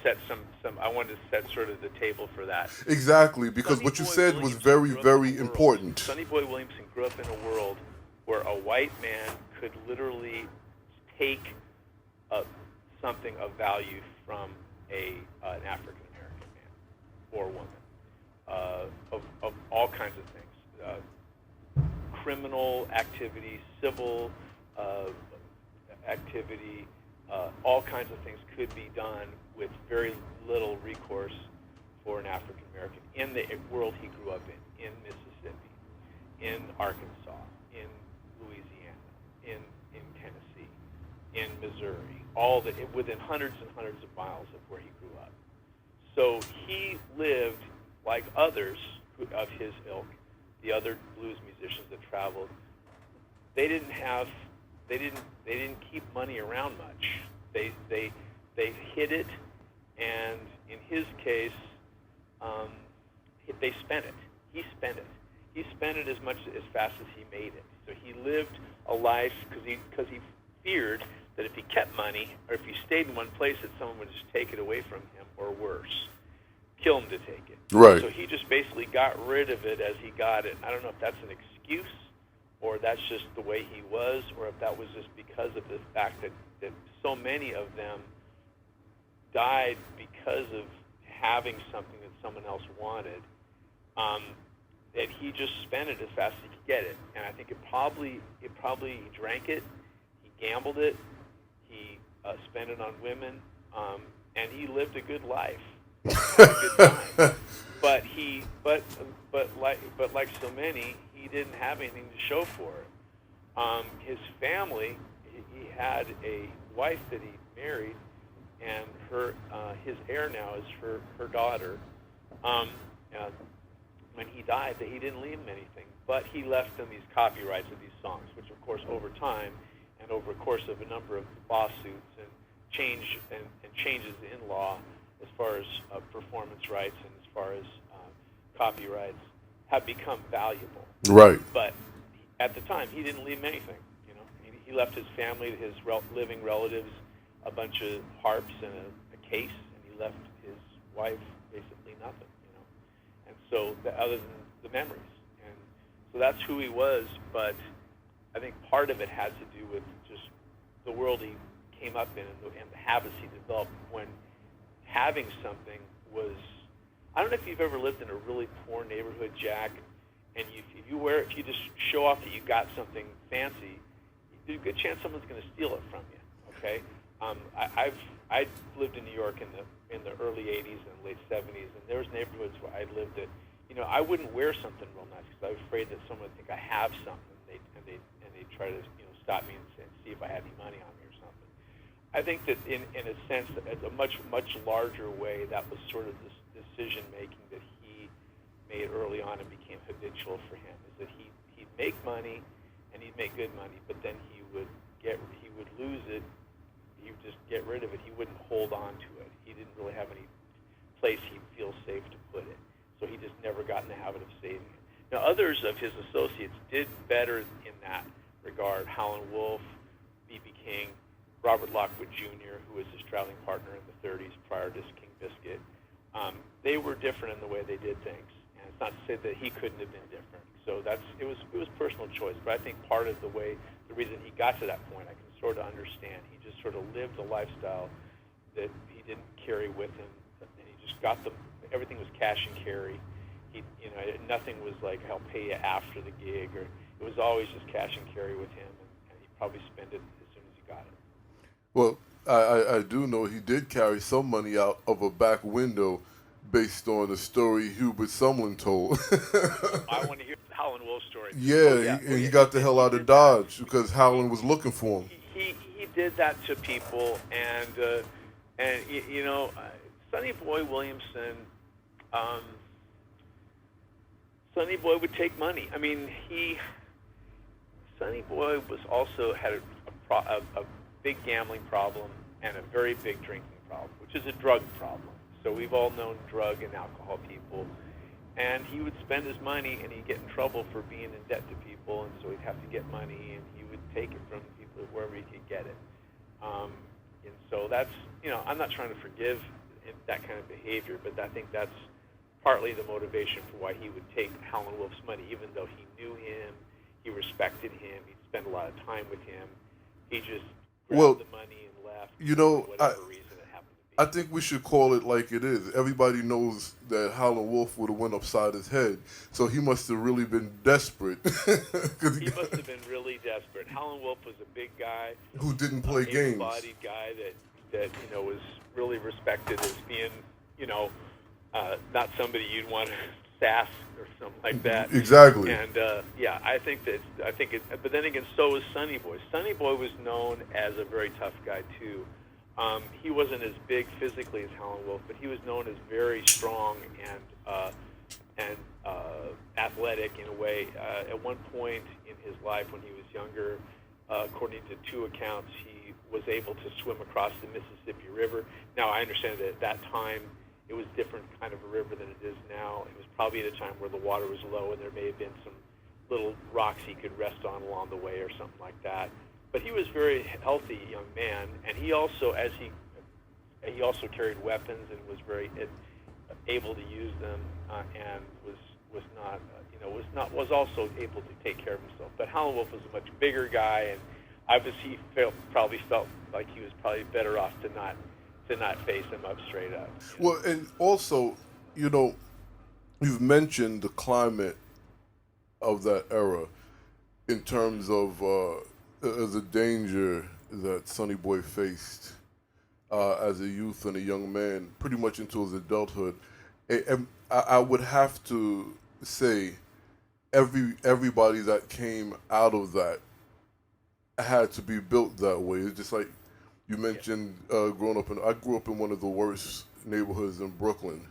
Speaker 3: set sort of the table for that.
Speaker 2: Exactly, because what you said was very, very important.
Speaker 3: Sonny Boy Williamson grew up in a world where a white man could literally take something of value from an African American man or woman. Of all kinds of things, criminal activity, civil activity, all kinds of things could be done with very little recourse for an African American in the world he grew up in Mississippi, in Arkansas, in Louisiana, in Tennessee, in Missouri, within hundreds and hundreds of miles of where he grew up. So he lived like others of his ilk, the other blues musicians that traveled. They didn't keep money around much. They hid it, and in his case, they spent it. He spent it. He spent it as fast as he made it. So he lived a life because he feared that if he kept money or if he stayed in one place, that someone would just take it away from him, or worse, kill him to take it.
Speaker 2: Right.
Speaker 3: So he just basically got rid of it as he got it. I don't know if that's an excuse, or that's just the way he was, or if that was just because of the fact that so many of them died because of having something that someone else wanted, that he just spent it as fast as he could get it. And I think he drank it, he gambled it, he spent it on women, and he lived a good life, had a good time. But like so many, he didn't have anything to show for it. His family, he had a wife that he married, and his heir now is her daughter. When he died, that he didn't leave them anything, but he left them these copyrights of these songs, which of course over time and over the course of a number of lawsuits and changes in law as far as performance rights and as far as copyrights have become valuable.
Speaker 2: Right.
Speaker 3: But at the time, he didn't leave them anything. You know, he left his family, his living relatives, a bunch of harps and a case, and he left his wife basically nothing. You know, and so other than the memories, and so that's who he was. But I think part of it had to do with just the world he came up in and the habits he developed when having something was. I don't know if you've ever lived in a really poor neighborhood, Jack, and if you just show off that you got something fancy, there's a good chance someone's going to steal it from you. Okay, I lived in New York in the early '80s and late '70s, and there was neighborhoods where I lived that, I wouldn't wear something real nice because I was afraid that someone would think I have something, and they try to stop me and see if I had any money on me or something. I think that in a sense, at a much larger way, that was sort of this decision making that he made early on and became habitual for him. Is that he'd make money and he'd make good money, but then he would lose it. He would just get rid of it. He wouldn't hold on to it. He didn't really have any place he'd feel safe to put it. So he just never got in the habit of saving it. Now, others of his associates did better in that regard. Howlin' Wolf, B.B. King, Robert Lockwood Jr., who was his traveling partner in the 30s prior to King Biscuit. They were different in the way they did things. And it's not to say that he couldn't have been different. So it was personal choice. But I think part of the reason he got to that point, I can sort of understand. He just sort of lived a lifestyle that he didn't carry with him, and he just got everything was cash and carry. Nothing was like, I'll pay you after the gig, or it was always just cash and carry with him, and he'd probably spend it as soon as he got it.
Speaker 2: Well, I do know he did carry some money out of a back window based on a story Hubert Sumlin told.
Speaker 3: I want to hear the Howlin' Wolf story.
Speaker 2: He got the hell out of Dodge because Howlin was looking for him.
Speaker 3: He did that to people, and Sonny Boy Williamson, Sonny Boy would take money. I mean, Sonny Boy was also had a big gambling problem and a very big drinking problem, which is a drug problem. So we've all known drug and alcohol people, and he would spend his money and he'd get in trouble for being in debt to people, and so he'd have to get money, and he would take it from people wherever he could get it. And so that's, I'm not trying to forgive that kind of behavior, but I think that's partly the motivation for why he would take Howlin' Wolf's money, even though he knew him, he respected him, he'd spend a lot of time with him. He just grabbed the money and left for whatever reason it happened to be.
Speaker 2: I think we should call it like it is. Everybody knows that Howlin' Wolf would have went upside his head, so he must have really been desperate.
Speaker 3: He must have been really desperate. Howlin' Wolf was a big guy
Speaker 2: who didn't play games.
Speaker 3: A bodied guy that was really respected as being, not somebody you'd want to sass or something like that.
Speaker 2: Exactly.
Speaker 3: And but then again, so was Sonny Boy. Sonny Boy was known as a very tough guy too. He wasn't as big physically as Howlin' Wolf, but he was known as very strong and athletic in a way. At one point in his life, when he was younger, according to two accounts, he was able to swim across the Mississippi River. Now, I understand that at that time, it was a different kind of a river than it is now. It was probably at a time where the water was low, and there may have been some little rocks he could rest on along the way or something like that. But he was a very healthy young man, and he also, he also carried weapons and was very able to use them, and was also able to take care of himself. But Howlin' Wolf was a much bigger guy, and obviously he probably felt like he was probably better off to not to not face them up straight up.
Speaker 2: Well, and also, you know, you've mentioned the climate of that era in terms of the danger that Sonny Boy faced as a youth and a young man, pretty much into his adulthood. And I would have to say everybody that came out of that had to be built that way. It's just like you mentioned, I grew up in one of the worst neighborhoods in Brooklyn.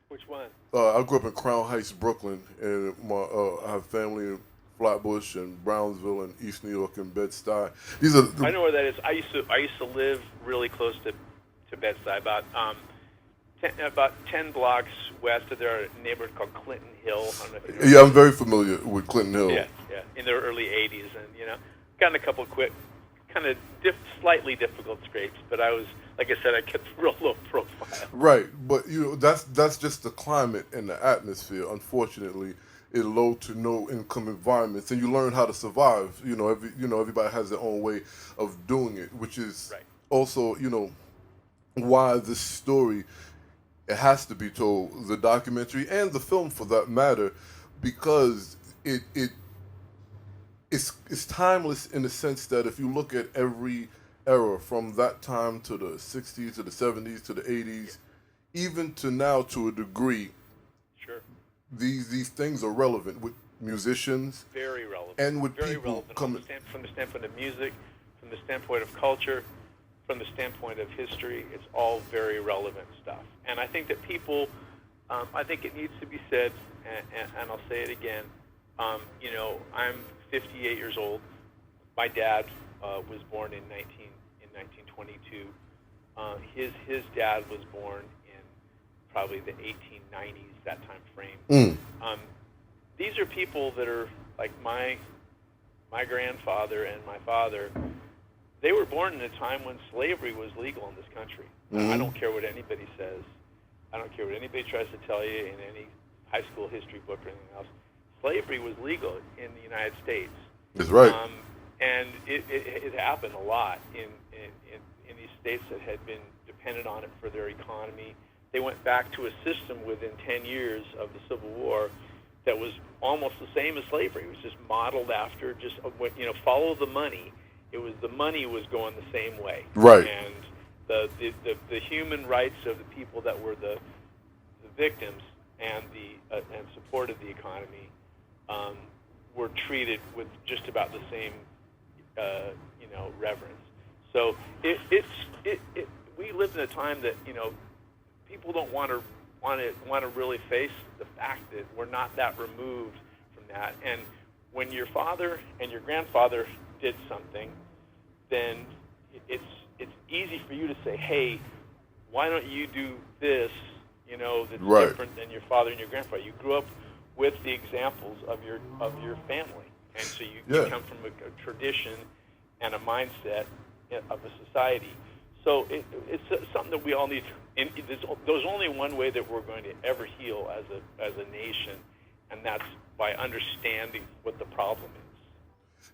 Speaker 3: Which one?
Speaker 2: I grew up in Crown Heights, Brooklyn, and I have family in Flatbush and Brownsville and East New York and Bed-Stuy.
Speaker 3: I know where that is. I used to live really close to Bed-Stuy, about 10 blocks west of there, a neighborhood called Clinton Hill. I don't know if you know.
Speaker 2: Yeah, I'm very familiar with Clinton Hill.
Speaker 3: Yeah, in the early '80s, and gotten a couple quick, kind of slightly difficult scrapes, but I was, like I said, I kept real low profile.
Speaker 2: Right, but that's just the climate and the atmosphere. Unfortunately, in low to no income environments, and you learn how to survive. Everybody has their own way of doing it, which is also why this story, it has to be told, the documentary and the film for that matter, because it's timeless in the sense that if you look at every era from that time to the 60s to the 70s to the 80s, even to now to a degree,
Speaker 3: sure,
Speaker 2: these things are relevant with musicians,
Speaker 3: very relevant,
Speaker 2: and with
Speaker 3: very
Speaker 2: people
Speaker 3: relevant
Speaker 2: coming
Speaker 3: from the standpoint of music, from the standpoint of culture, from the standpoint of history. It's all very relevant stuff, and I think that people, I think it needs to be said, and I'll say it again. I'm 58 years old. My dad was born in 1922. His dad was born in probably the 1890s, that time frame. These are people that are like my grandfather and my father. They were born in a time when slavery was legal in this country. I don't care what anybody says. I don't care what anybody tries to tell you in any high school history book or anything else. Slavery was legal in the United States.
Speaker 2: That's right.
Speaker 3: And it happened a lot in these states that had been dependent on it for their economy. They went back to a system within 10 years of the Civil War that was almost the same as slavery. It was just modeled after just follow the money. It was the money was going the same way.
Speaker 2: Right.
Speaker 3: And the human rights of the people that were the victims and supported the economy were treated with just about the same reverence. So we live in a time that people don't want to really face the fact that we're not that removed from that. And when your father and your grandfather did something, then it's easy for you to say, hey, why don't you do this? That's different than your father and your grandfather. You grew up with the examples of your family, and so you come from a tradition and a mindset of a society. So it's something that we all need. And there's only one way that we're going to ever heal as a nation, and that's by understanding what the problem is.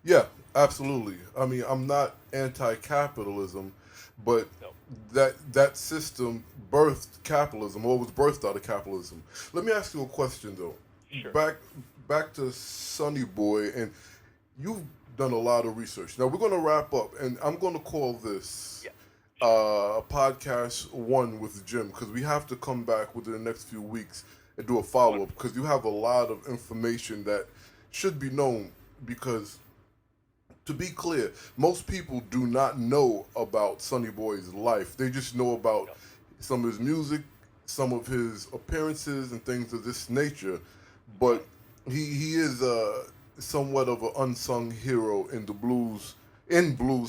Speaker 2: Yeah, absolutely. I mean, I'm not anti-capitalism, but that system birthed capitalism, or was birthed out of capitalism. Let me ask you a question, though.
Speaker 3: Sure.
Speaker 2: Back to Sonny Boy, and you've done a lot of research. Now, we're going to wrap up, and I'm going to call this podcast 1 with Jim, because we have to come back within the next few weeks and do a follow-up, because you have a lot of information that should be known, because to be clear, most people do not know about Sonny Boy's life. They just know about some of his music, some of his appearances, and things of this nature. But he is somewhat of an unsung hero in the blues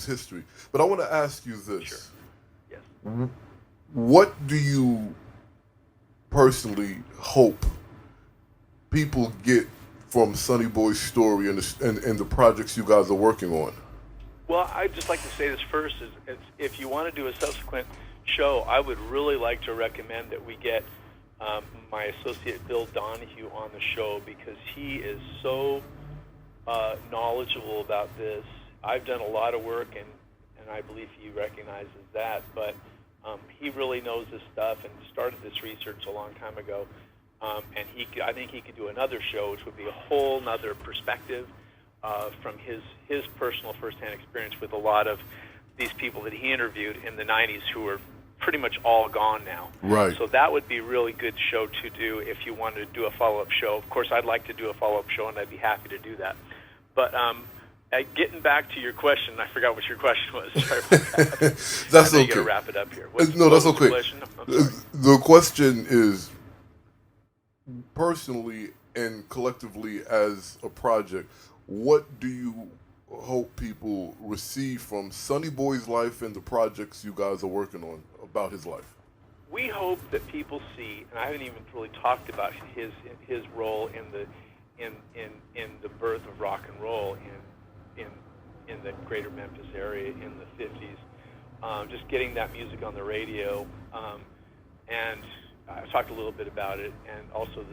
Speaker 2: history. But I want to ask you this:
Speaker 3: Sure. Yes.
Speaker 2: What do you personally hope people get from Sonny Boy's story and the projects you guys are working on?
Speaker 3: Well, I'd just like to say this first: is if you want to do a subsequent show, I would really like to recommend that we get my associate Bill Donahue on the show, because he is so knowledgeable about this. I've done a lot of work, and I believe he recognizes that, but He really knows this stuff and started this research a long time ago. And I think he could do another show, which would be a whole nother perspective from his personal firsthand experience with a lot of these people that he interviewed in the 90s who are pretty much all gone now.
Speaker 2: Right.
Speaker 3: So that would be a really good show to do if you wanted to do a follow-up show. Of course, I'd like to do a follow-up show, and I'd be happy to do that. But getting back to your question, I forgot what your question was. Sorry about that.
Speaker 2: That's okay.
Speaker 3: You got to wrap it up here.
Speaker 2: No, that's okay. The question is, personally and collectively as a project, what do you hope people receive from Sonny Boy's life and the projects you guys are working on about his life?
Speaker 3: We hope that people see, and I haven't even really talked about his role in the birth of rock and roll in the greater Memphis area in the 50s. Just getting that music on the radio, and I talked a little bit about it, and also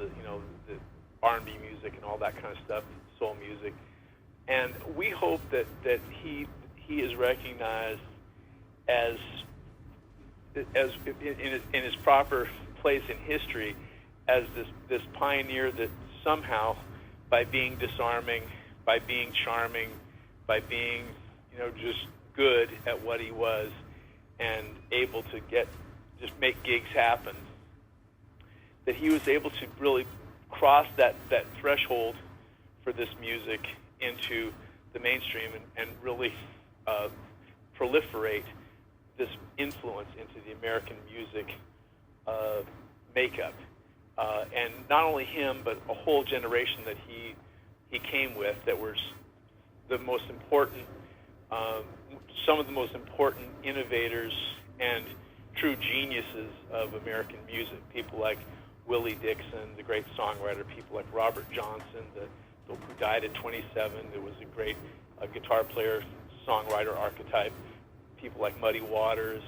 Speaker 3: the R&B music and all that kind of stuff, soul music. And we hope that he is recognized as in his proper place in history as this pioneer that somehow, by being disarming, by being charming, by being just good at what he was, and able to just make gigs happen, that he was able to really cross that threshold for this music into the mainstream and really proliferate this influence into the American music makeup. And not only him, but a whole generation that he came with that were the most important, some of the most important innovators and true geniuses of American music. People like Willie Dixon, the great songwriter, people like Robert Johnson, who died at 27, who was a great guitar player, songwriter archetype. People like Muddy Waters,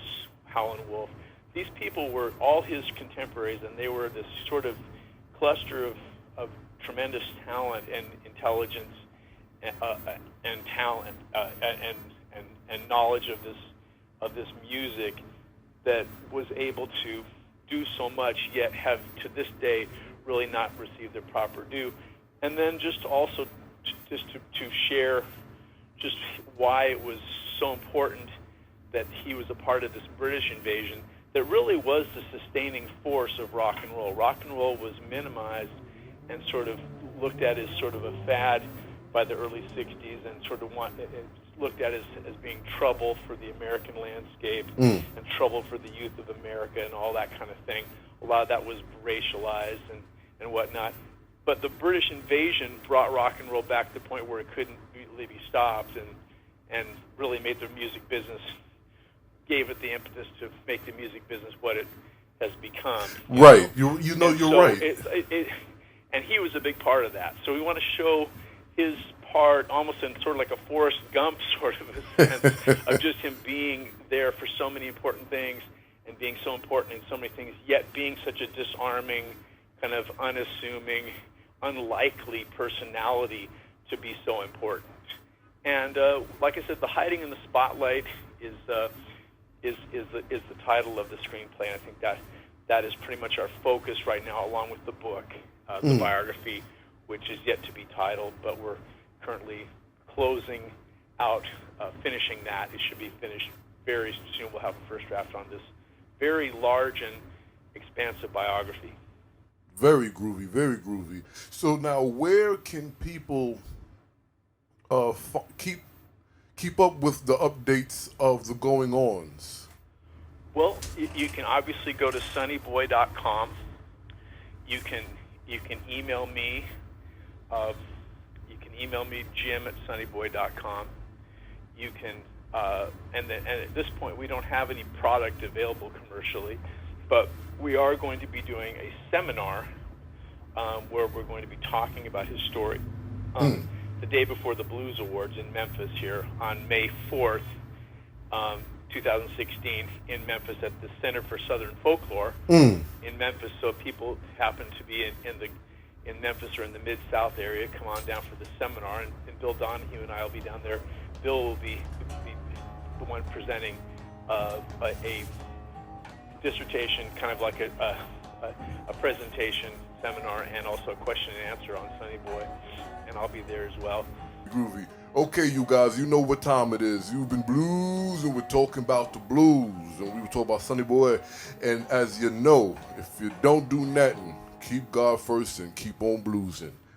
Speaker 3: Howlin' Wolf. These people were all his contemporaries, and they were this sort of cluster of tremendous talent and intelligence and talent and knowledge of this music that was able to do so much, yet have to this day really not received their proper due. And then just also to share just why it was so important that he was a part of this British invasion that really was the sustaining force of rock and roll. Rock and roll was minimized and sort of looked at as sort of a fad by the early 60s, and sort of looked at as being trouble for the American landscape and trouble for the youth of America and all that kind of thing. A lot of that was racialized and whatnot. But the British invasion brought rock and roll back to the point where it couldn't really be stopped, and really made the music business, gave it the impetus to make the music business what it has become.
Speaker 2: Right. You're right.
Speaker 3: And he was a big part of that. So we want to show his part almost in sort of like a Forrest Gump sort of a sense of just him being there for so many important things and being so important in so many things, yet being such a disarming, kind of unassuming, unlikely personality to be so important. And like I said, the hiding in the spotlight is the title of the screenplay. And I think that is pretty much our focus right now, along with the book, the biography, which is yet to be titled, but we're currently closing out, finishing that. It should be finished very soon. We'll have a first draft on this very large and expansive biography.
Speaker 2: Very groovy, very groovy. So now, where can people keep up with the updates of the going-ons?
Speaker 3: Well, you can obviously go to sonnyboy.com. You can email me. You can email me, jim@sonnyboy.com. You can, and at this point, we don't have any product available commercially, but we are going to be doing a seminar where we're going to be talking about his story the day before the Blues Awards in Memphis here on May 4th, 2016 in Memphis at the Center for Southern Folklore in Memphis. So if people happen to be in Memphis or in the Mid-South area, come on down for the seminar, and Bill Donahue and I will be down there. Bill will be the one presenting a dissertation, kind of like a presentation seminar, and also a question and answer on Sonny Boy, and I'll be there as well.
Speaker 2: Groovy. Okay, you guys, you know what time it is. You've been blues, and we're talking about the blues, and we were talking about Sonny Boy. And as you know, if you don't do nothing, keep God first and keep on bluesing.